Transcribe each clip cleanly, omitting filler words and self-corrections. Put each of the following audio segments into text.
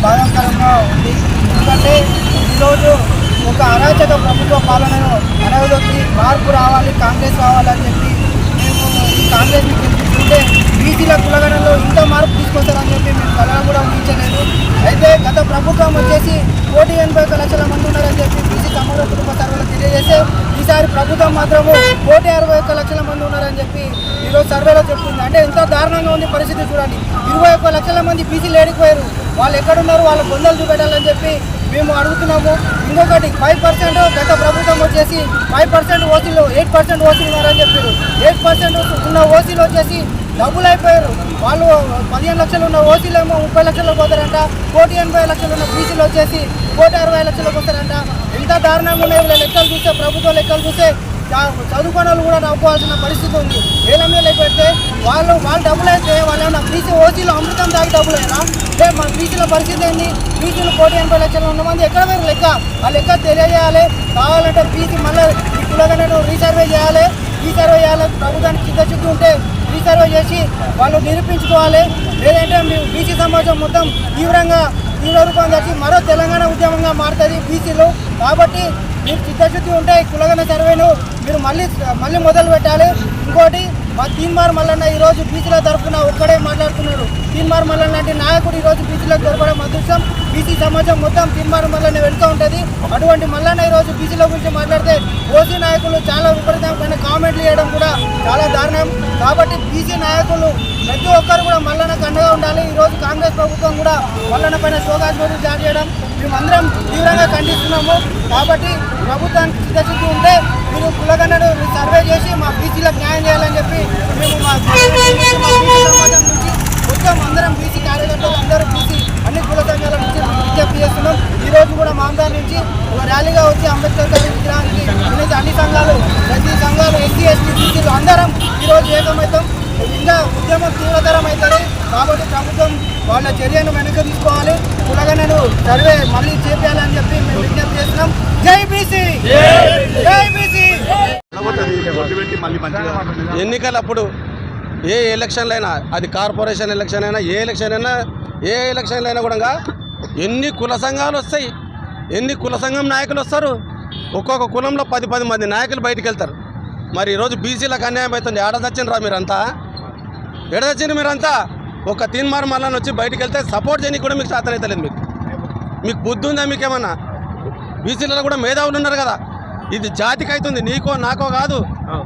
బాధాకరంగా ఉంది. ఎందుకంటే ఈరోజు ఒక అరాచక ప్రభుత్వ పాలనను అడవిలోకి మార్పు రావాలి, కాంగ్రెస్ రావాలని చెప్పి మేము ఈ కాంగ్రెస్ని గెలిపించుకుంటే బీసీల కులగణంలో ఇంత మార్పు తీసుకొస్తారని చెప్పి మేము కళను కూడా ఊహించలేదు. అయితే గత ప్రభుత్వం వచ్చేసి 181 లక్షల మంది ఉన్నారని చెప్పి బీసీ సమగ్ర కుటుంబ సర్వేలో తెలియజేస్తే ఈసారి ప్రభుత్వం మాత్రము 161 లక్షల మంది ఉన్నారని చెప్పి ఈరోజు సర్వేలో చెప్తుంది. అంటే ఎంత దారుణంగా ఉంది పరిస్థితి చూడండి. 21 లక్షల మంది బీసీలు ఏడిపోయారు. వాళ్ళు ఎక్కడున్నారు, వాళ్ళ బొందలు చూపెట్టాలని చెప్పి మేము అడుగుతున్నాము. ఇంకొకటి 5% గత ప్రభుత్వం వచ్చేసి 5% ఓసీలు 8% ఓసీలు ఉన్నారని చెప్పారు. 8% ఉన్న ఓసీలు వచ్చేసి డబ్బులు అయిపోయారు. వాళ్ళు 15 లక్షలు ఉన్న ఓసీలు ఏమో 30 లక్షలకు పోతారంట. 180 లక్షలు ఉన్న బీసీలు వచ్చేసి 160 లక్షలకు వస్తారంట. ఎంత దారుణంగా ఉన్నాయి వీళ్ళ లెక్కలు చూస్తే, ప్రభుత్వ లెక్కలు చూస్తే చదువుకున్న వాళ్ళు కూడా నవ్వుకోవాల్సిన పరిస్థితి ఉంది. వేల మీద పెడితే వాళ్ళు డబ్బులు అయితే వాళ్ళు ఏమన్నా బీసీ ఓసీలో అమృతం దాగి డబ్బులు అయినా మన బీసీల పరిస్థితి ఏంటి? బీసీలు 180 లక్షలు ఉన్న మంది ఎక్కడ వేరు లెక్క? ఆ లెక్క తెలియజేయాలి. కావాలంటే బీసీ మళ్ళీ ఈ కులగణను రీసర్వే చేయాలి. ప్రభుత్వానికి చిత్తశుద్ధి ఉంటే రీసర్వే చేసి వాళ్ళు నిరూపించుకోవాలి. లేదంటే మేము బీసీ సమాజం మొత్తం తీవ్ర రూపం తెచ్చి మరో తెలంగాణ ఉద్యమంగా మారుతుంది బీసీలు. కాబట్టి మీరు చిత్తశుద్ధి ఉంటే కులగణ సర్వేను మీరు మళ్ళీ మొదలు పెట్టాలి. ఇంకోటి మా తీన్మార్ మల్లన్న ఈరోజు బీసీల తరఫున ఒక్కడే మాట్లాడుతున్నాడు. తీన్మార్ మల్లన్న అంటే నాయకుడు ఈరోజు బీసీలకు దొరకడం అదృష్టం. బీసీ సమాజం మొత్తం తీన్మార్ మల్లన్న వెళ్తూ ఉంటుంది. అటువంటి మల్లన్న ఈరోజు బీసీల గురించి మాట్లాడితే ఓసీ నాయకులు చాలా విపరీతమైన కామెంట్లు చేయడం కూడా చాలా దారుణం. కాబట్టి బీసీ నాయకులు ప్రతి ఒక్కరు కూడా మల్లన్నకు అండగా ఉండాలి. ఈరోజు కాంగ్రెస్ ప్రభుత్వం కూడా మల్లన్న పైన షోకాజ్ నోటీస్ జారీ చేయడం మేమందరం తీవ్రంగా ఖండిస్తున్నాము. కాబట్టి ప్రభుత్వానికి చిత్తశుద్ధి ఉంటే మీరు కులగణను సర్వే చేసి మా బీసీలకు న్యాయం చేయాలని చెప్పి మేము మా సమాజం నుంచి మొత్తం అందరం బీసీ కార్యకర్తలు అందరూ బీసీ అన్ని కుల సంఘాల నుంచి విజ్ఞప్తి చేస్తున్నాం. ఈరోజు కూడా మామదార్ నుంచి ఒక ర్యాలీగా వచ్చి అంబేద్కర్ గారి విగ్రహానికి అన్ని సంఘాలు, ప్రతి సంఘాలు, ఎస్సీ ఎస్టీ బీసీలు అందరం ఈరోజు ఏకమవుతాం. ఇంకా ఉద్యమం తీవ్రతరం అవుతుంది. కాబట్టి ప్రభుత్వం వాళ్ళ చర్యను వెనక్కి తీసుకోవాలి. కులగణను సర్వే మళ్ళీ చేయాలని చెప్పి మేము విజ్ఞప్తి చేస్తున్నాం. జై బీసీ, జై బీసీ. ఎన్నికలప్పుడు ఏ ఎలక్షన్లు అయినా, అది కార్పొరేషన్ ఎలక్షన్ అయినా, ఏ ఎలక్షన్లు అయినా కూడా ఎన్ని కుల సంఘాలు వస్తాయి, ఎన్ని కుల సంఘం నాయకులు వస్తారు. ఒక్కొక్క కులంలో 10 మంది నాయకులు బయటికి వెళ్తారు. మరి ఈరోజు బీసీలకు అన్యాయం అవుతుంది. ఏడదచ్చిండ్రా మీరంతా, ఏడదచ్చిండ్రు మీరంతా. ఒక తీన్మార్ మల్లన్న వచ్చి బయటికి వెళ్తే సపోర్ట్ చేయడానికి కూడా మీకు చేతనైతలేదు. మీకు బుద్ధి ఉందా? మీకేమన్నా? బీసీలలో కూడా మేధావులు ఉన్నారు కదా. ఇది జాతికి అవుతుంది, నీకో నాకో కాదు.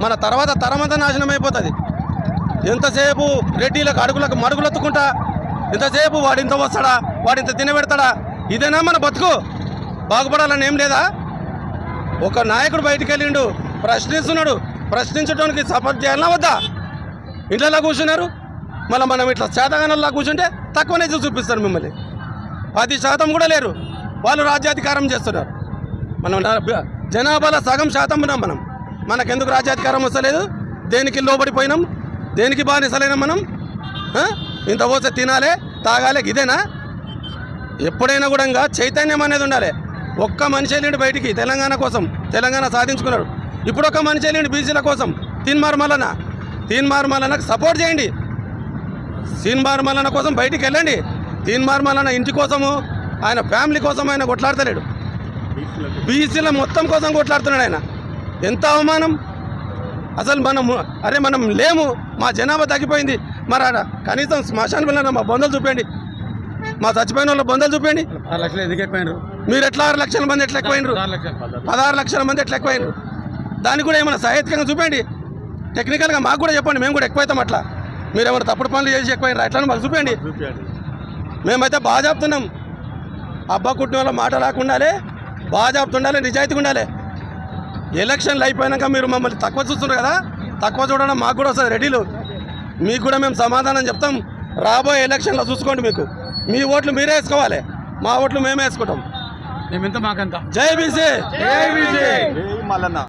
మన తర్వాత తరమంతా నాశనం అయిపోతుంది. ఎంతసేపు రెడ్డిలకు అడుగులకు మడుగులెత్తుకుంటా, ఎంతసేపు వాడింత వస్తాడా, వాడింత తినబెడతాడా? ఇదేనా మన బతుకు? బాగుపడాలని ఏం లేదా? ఒక నాయకుడు బయటికి వెళ్ళిండు, ప్రశ్నిస్తున్నాడు. ప్రశ్నించడానికి సపోర్ట్ చేయాలన్నా వద్దా? ఇంట్లో కూర్చున్నారు. మళ్ళీ మనం ఇట్లా శాతగానంలా కూర్చుంటే తక్కువనే చూపిస్తారు మిమ్మల్ని. 10% కూడా లేరు. వాళ్ళు రాజ్యాధికారం చేస్తున్నారు. మనం జనాభాలో సగం శాతం ఉన్నాం. మనకెందుకు రాజ్యాధికారం వస్తలేదు? దేనికి లోబడిపోయినాం? దేనికి బానిసలైనా మనం? ఇంత పోసే తినాలి, తాగాలి, ఇదేనా? ఎప్పుడైనా కూడా చైతన్యం అనేది ఉండాలి. ఒక్క మనిషి వెళ్ళిండి బయటికి తెలంగాణ కోసం, తెలంగాణ సాధించుకున్నాడు. ఇప్పుడు ఒక మనిషి వెళ్ళిండి బీసీల కోసం. తీన్మార్ మల్లన్నకు సపోర్ట్ చేయండి. తీన్మార్ మల్లన్న కోసం బయటికి వెళ్ళండి. తీన్మార్ మల్లన్న ఇంటి కోసము, ఆయన ఫ్యామిలీ కోసం ఆయన కొట్లాడతలేడు. బీసీల మొత్తం కోసం కొట్లాడుతున్నాడు ఆయన. ఎంత అవమానం అసలు! మనం లేము, మా జనాభా తగ్గిపోయింది. మరి కనీసం శ్మశాన పిల్లలు మా బొందలు చూపండి, మా చచ్చిపోయిన వాళ్ళ బొందలు చూపండి. 6 లక్షలు ఎందుకు ఎక్కువైనారు? మీరు ఎట్లా 6 లక్షల మంది ఎట్లా ఎక్కువైనరు? 16 లక్షల మంది ఎట్లా ఎక్కువైనరు? దానికి కూడా ఏమైనా సాహిత్యంగా చూపండి. టెక్నికల్గా మాకు కూడా చెప్పండి, మేము కూడా ఎక్కువైతాం. అట్లా మీరు ఏమైనా తప్పుడు పనులు చేసి ఎక్కువైనరు అట్లా మాకు చూపండి. మేమైతే బాగా చెప్తున్నాం. అబ్బా కుటుంబంలో మాట రాకుండాలే, బాగా చెప్తుండాలి, నిజాయితీగా ఉండాలి. ఎలక్షన్లు అయిపోయాక మీరు మమ్మల్ని తక్కువ చూస్తున్నారు కదా, తక్కువ చూడడం మాకు కూడా వస్తుంది. రెడీలు మీకు కూడా మేము సమాధానం చెప్తాం. రాబోయే ఎలక్షన్లో చూసుకోండి. మీ ఓట్లు మీరే వేసుకోవాలి, మా ఓట్లు మేమే వేసుకుంటాం. మేమెంత మాకంతా. జై బీసీ, జై బీసీ. మల్లన్న.